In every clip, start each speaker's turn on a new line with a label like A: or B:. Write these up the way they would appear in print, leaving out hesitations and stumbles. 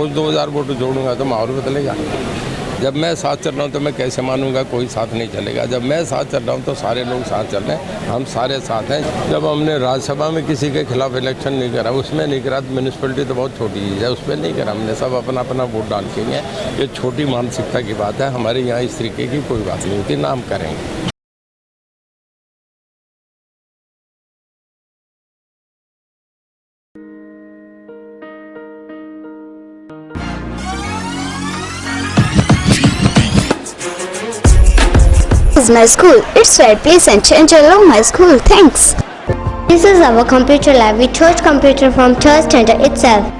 A: रोज़ 2000 vote जोड़ूंगा तो माहौल बदलेगा। जब मैं साथ चल रहा हूँ तो मैं कैसे मानूंगा कोई साथ नहीं चलेगा। जब मैं साथ चल रहा हूँ तो सारे लोग साथ चल रहे हैं, हम सारे साथ हैं। जब हमने राज्यसभा में किसी के खिलाफ इलेक्शन नहीं करा, उसमें नहीं करा, म्यूनसिपलिटी तो बहुत छोटी चीज़ है, उसमें नहीं करा हमने, सब अपना अपना वोट डाल के हैं। ये छोटी मानसिकता की बात है, हमारे यहाँ इस तरीके की कोई बात नहीं होती, ना हम करेंगे।
B: This is my school. It's right. Please and change along my school. Thanks.
C: This is our computer lab. We chose computer from church center itself.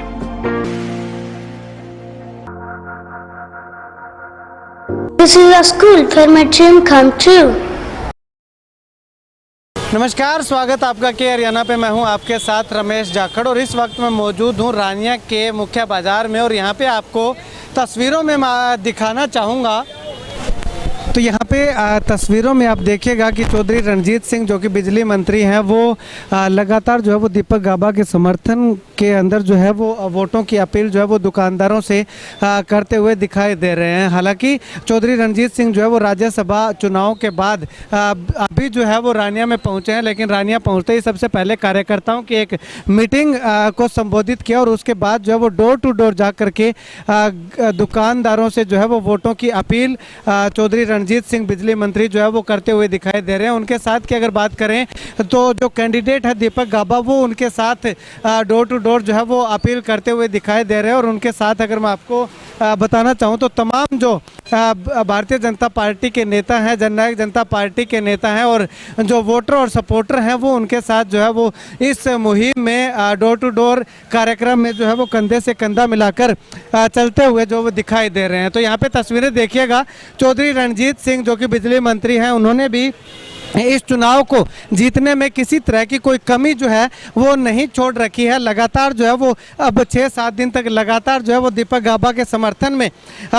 C: This is a school where my dream come true.
D: नमस्कार, स्वागत आपका के हरियाणा पे। मैं हूं आपके साथ रमेश जाखड़ और इस वक्त मैं मौजूद हूं रानिया के मुख्य बाज़ार में और यहां पे आपको तस्वीरों में दिखाना चाहूँगा। तो यहाँ पे तस्वीरों में आप देखिएगा कि चौधरी रणजीत सिंह जो कि बिजली मंत्री हैं वो लगातार जो है वो दीपक गाबा के समर्थन के अंदर जो है वो वोटों की अपील जो है वो दुकानदारों से करते हुए दिखाई दे रहे हैं। हालांकि चौधरी रणजीत सिंह जो है वो राज्यसभा चुनाव के बाद अभी जो है वो रानिया में पहुँचे हैं, लेकिन रानिया पहुँचते ही सबसे पहले कार्यकर्ताओं की एक मीटिंग को संबोधित किया और उसके बाद जो है वो डोर टू डोर जा करके दुकानदारों से जो है वो वोटों की अपील चौधरी रणजीत सिंह बिजली मंत्री जो है वो करते हुए दिखाई दे रहे हैं। उनके साथ की अगर बात करें तो जो कैंडिडेट है दीपक गाबा वो उनके साथ डोर टू डोर जो है वो अपील करते हुए दिखाई दे रहे हैं। और उनके साथ अगर मैं आपको बताना चाहूँ तो तमाम जो भारतीय जनता पार्टी के नेता हैं, जननायक जनता पार्टी के नेता हैं और जो वोटर और सपोर्टर हैं वो उनके साथ जो है वो इस मुहिम में डोर टू डोर कार्यक्रम में जो है वो कंधे से कंधा मिलाकर चलते हुए जो वो दिखाई दे रहे हैं। तो यहाँ पे तस्वीरें देखिएगा, चौधरी रणजीत सिंह जो कि बिजली मंत्री हैं उन्होंने भी इस चुनाव को जीतने में किसी तरह की कोई कमी जो है वो नहीं छोड़ रखी है। लगातार जो है वो अब 6-7 दिन तक लगातार जो है वो दीपक गाबा के समर्थन में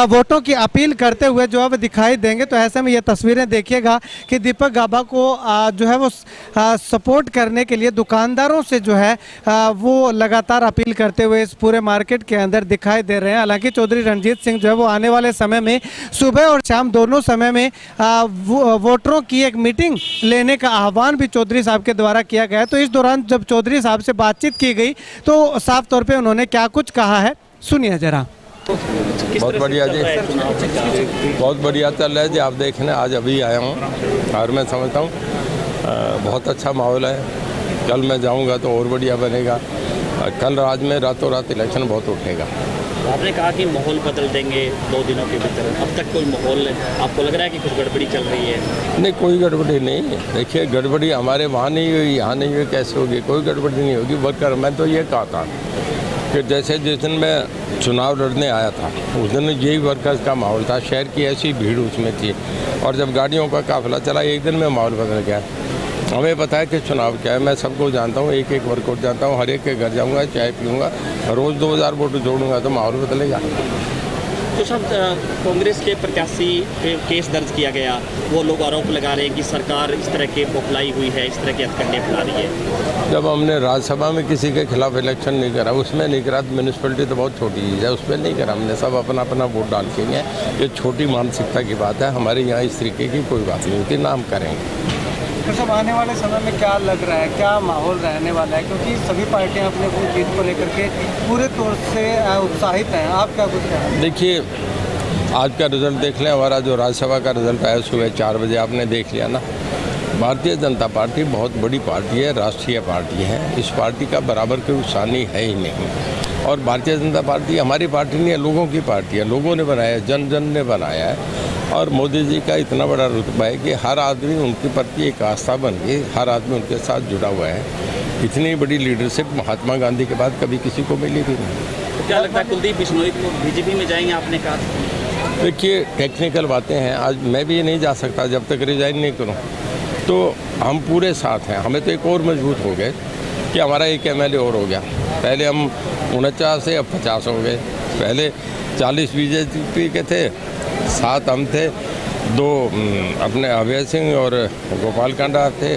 D: वोटों की अपील करते हुए जो है वो दिखाई देंगे। तो ऐसे में ये तस्वीरें देखिएगा कि दीपक गाबा को जो है वो सपोर्ट करने के लिए दुकानदारों से जो है वो लगातार अपील करते हुए इस पूरे मार्केट के अंदर दिखाई दे रहे हैं। हालांकि चौधरी रणजीत सिंह जो है वो आने वाले समय में सुबह और शाम दोनों समय में वोटरों की एक मीटिंग लेने का आह्वान भी चौधरी साहब के द्वारा किया गया है। तो इस दौरान जब चौधरी साहब से बातचीत की गई तो साफ तौर पे उन्होंने क्या कुछ कहा है, सुनिए जरा।
A: बहुत बढ़िया जी, बहुत बढ़िया चल रहा है जी। आप देखने आज अभी आया हूँ और मैं समझता हूँ बहुत अच्छा माहौल है। कल मैं जाऊँगा तो और बढ़िया बनेगा। कल रात में रातों रात इलेक्शन बहुत उठेगा।
E: आपने कहा कि माहौल बदल देंगे 2 दिनों के भीतर, अब तक कोई माहौल आपको लग रहा है कि कुछ गड़बड़ी चल रही है?
A: नहीं, कोई गड़बड़ी नहीं है। देखिए, गड़बड़ी हमारे वहाँ नहीं हुई, यहाँ नहीं हुई, कैसे होगी? कोई गड़बड़ी नहीं होगी। वर्कर मैं तो ये कहा था कि जैसे जिस दिन मैं चुनाव लड़ने आया था उस दिन यही वर्कर्स का माहौल था, शहर की ऐसी भीड़ उसमें थी और जब गाड़ियों का काफिला चला एक दिन में माहौल बदल गया। हमें पता है कि चुनाव क्या है, मैं सबको जानता हूँ, एक एक वर्कआउट जानता हूँ, हर एक के घर जाऊँगा, चाय पीऊँगा, रोज़ 2000 वोट जोड़ूंगा तो माहौल बदलेगा।
E: तो सब कांग्रेस के प्रत्याशी पे केस दर्ज किया गया, वो लोग आरोप लगा रहे हैं कि सरकार इस तरह के बौखलाई हुई है, इस तरह के हथकंडे फैला रही है।
A: जब हमने राज्यसभा में किसी के खिलाफ इलेक्शन नहीं करा, उसमें नहीं करा, म्यूनसिपलिटी तो बहुत छोटी चीज़ है, उसमें नहीं करा हमने, सब अपना अपना वोट डाल के हैं। ये छोटी मानसिकता की बात है, हमारे यहाँ इस तरीके की कोई बात नहीं होती, ना हम करेंगे।
D: तो सब आने वाले समय में क्या लग रहा है, क्या माहौल रहने वाला है, क्योंकि सभी पार्टियां अपने अपनी जीत को लेकर के पूरे तौर से उत्साहित हैं, आप क्या कुछ कहें?
A: देखिए, आज का रिजल्ट देख लें, हमारा जो राज्यसभा का रिजल्ट आया सुबह 4 बजे, आपने देख लिया ना। भारतीय जनता पार्टी बहुत बड़ी पार्टी है, राष्ट्रीय पार्टी है, इस पार्टी का बराबर कोई सानी है ही नहीं। और भारतीय जनता पार्टी हमारी पार्टी नहीं है, लोगों की पार्टी है, लोगों ने बनाया है, जन जन ने बनाया है। और मोदी जी का इतना बड़ा रुतबा है कि हर आदमी उनके प्रति एक आस्था बन गई, हर आदमी उनके साथ जुड़ा हुआ है। इतनी बड़ी लीडरशिप महात्मा गांधी के बाद कभी किसी को मिली भी नहीं।
E: तो क्या लगता है कुलदीप बिश्नोई को बीजेपी में जाएंगे, आपने कहा?
A: देखिए, टेक्निकल बातें हैं, आज मैं भी नहीं जा सकता जब तक रिजाइन नहीं करूँ। तो हम पूरे साथ हैं, हमें तो एक और मजबूत हो गए कि हमारा एक MLA और हो गया। पहले हम 49 से अब 50 हो गए। पहले 40 बीजेपी के थे, 7 हम थे, 2 अपने अभय सिंह और गोपाल कांडा थे,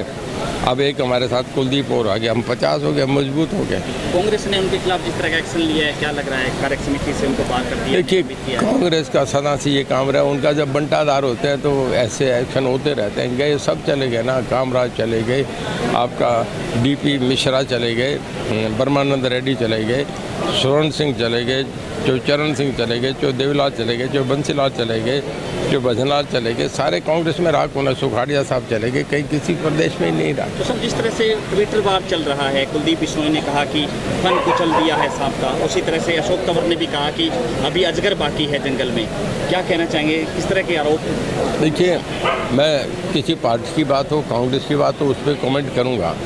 A: अब एक हमारे साथ कुलदीप और आ गया, हम 50 हो गए, मजबूत हो गए।
E: कांग्रेस ने उनके खिलाफ जिस तरह का एक्शन लिया है, क्या लग रहा है? कार्य समिति से उनको बाहर कर दिया,
A: देखिए
E: निलंबित किया है।
A: कांग्रेस का सदा से ये काम रहा, उनका जब बंटाधार होते हैं तो ऐसे एक्शन होते रहते हैं। गए सब चले गए ना, कामराज चले गए, आपका डीपी मिश्रा चले गए, ब्रह्मानंद रेड्डी चले गए, स्वर्ण सिंह चले गए, जो चरण सिंह चले गए, जो देवीलाल चले गए, जो बंसीलाल चले गए, जो भजनलाल चले गए, सारे कांग्रेस में राख होना। सुखाड़िया साहब चले गए, कहीं किसी प्रदेश में ही नहीं रहा।
E: तो सब जिस तरह से ट्विटर वार चल रहा है, कुलदीप बिश्नोई ने कहा कि फन कुचल दिया है सांप का, उसी तरह से अशोक तंवर ने भी कहा कि अभी अजगर बाकी है जंगल में। क्या कहना चाहेंगे, किस तरह के आरोप?
A: देखिए मैं किसी पार्टी की बात हो, कांग्रेस की बात हो, उस पर कमेंट करूंगा।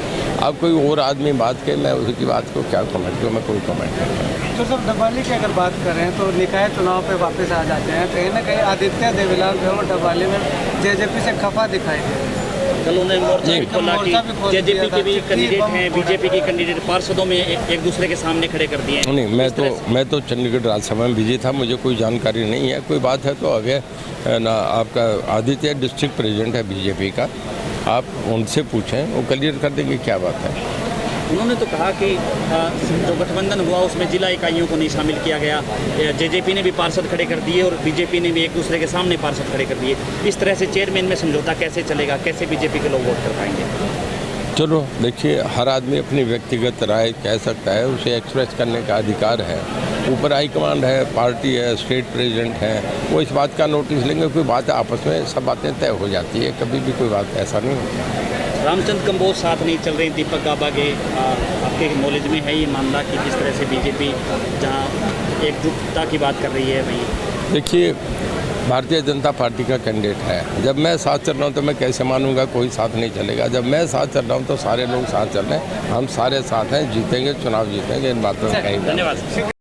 A: अब कोई और आदमी बात के मैं उसकी बात को क्या कमेंट करूँ, मैं कोई कमेंट नहीं करूँ।
D: तो सर डबाली की अगर बात करें तो निकाय चुनाव पे वापस आ जाते हैं, कहीं ना कहीं आदित्य देवीलाल जो है डबाली में जेजेपी से खफा दिखाई दे।
E: कल उन्होंने मोर्चा भी खोला
D: मोर्चा भी खोल
E: कि जेजेपी
D: दिया
E: के
D: था
E: भी
D: कि
E: कैंडिडेट
D: बम
E: हैं, बीजेपी के कैंडिडेट पार्षदों में एक दूसरे के सामने खड़े कर दिए हैं।
A: नहीं,
E: इस तरह से-
A: मैं तो चंडीगढ़ राज्यसभा में बिजी था, मुझे कोई जानकारी नहीं है। कोई बात है तो आगे ना, आपका आदित्य डिस्ट्रिक्ट प्रेसिडेंट है बीजेपी का, आप उनसे पूछें, वो क्लियर कर देंगे क्या बात है।
E: उन्होंने तो कहा कि जो गठबंधन हुआ उसमें जिला इकाइयों को नहीं शामिल किया गया, जेजेपी ने भी पार्षद खड़े कर दिए और बीजेपी ने भी एक दूसरे के सामने पार्षद खड़े कर दिए। इस तरह से चेयरमैन में समझौता कैसे चलेगा, कैसे बीजेपी के लोग वोट कर पाएंगे?
A: चलो देखिए, हर आदमी अपनी व्यक्तिगत राय कह सकता है, उसे एक्सप्रेस करने का अधिकार है। ऊपर हाईकमांड है, पार्टी है, स्टेट प्रेसिडेंट है, वो इस बात का नोटिस लेंगे। कोई बात आपस में सब बातें तय हो जाती है, कभी भी कोई बात ऐसा नहीं होता।
E: रामचंद्र कंबोज साथ नहीं चल रहे, दीपक गाबा के आपके नॉलेज में है ये मामला कि किस तरह से बीजेपी जहां एकजुटता की बात कर रही है वहीं?
A: देखिए भारतीय जनता पार्टी का कैंडिडेट है, जब मैं साथ चल रहा हूँ तो मैं कैसे मानूंगा कोई साथ नहीं चलेगा? जब मैं साथ चल रहा हूँ तो सारे लोग साथ चल रहे हैं, हम सारे साथ हैं, जीतेंगे, चुनाव जीतेंगे, इन बातों में कहीं
E: धन्यवाद।